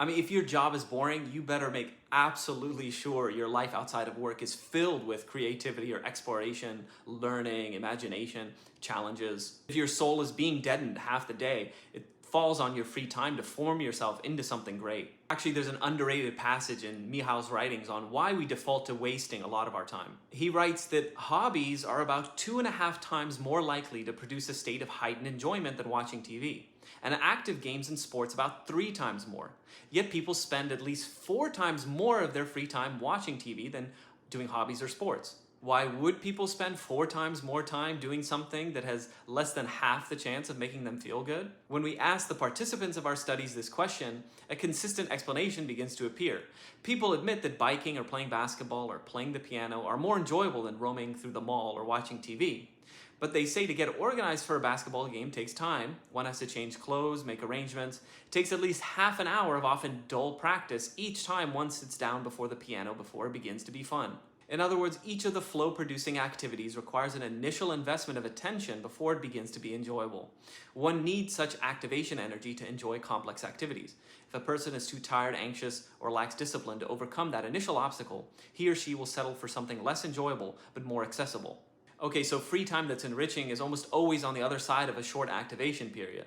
I mean, if your job is boring, you better make absolutely sure your life outside of work is filled with creativity or exploration, learning, imagination, challenges. If your soul is being deadened half the day, it falls on your free time to form yourself into something great. Actually, there's an underrated passage in Mihal's writings on why we default to wasting a lot of our time. He writes that hobbies are about 2.5 times more likely to produce a state of heightened enjoyment than watching TV, and active games and sports about 3 times more. Yet people spend at least 4 times more of their free time watching TV than doing hobbies or sports. Why would people spend 4 times more time doing something that has less than half the chance of making them feel good? When we ask the participants of our studies this question, a consistent explanation begins to appear. People admit that biking or playing basketball or playing the piano are more enjoyable than roaming through the mall or watching TV. But they say to get organized for a basketball game takes time. One has to change clothes, make arrangements. It takes at least half an hour of often dull practice each time one sits down before the piano before it begins to be fun. In other words, each of the flow-producing activities requires an initial investment of attention before it begins to be enjoyable. One needs such activation energy to enjoy complex activities. If a person is too tired, anxious, or lacks discipline to overcome that initial obstacle, he or she will settle for something less enjoyable but more accessible. Okay, so free time that's enriching is almost always on the other side of a short activation period.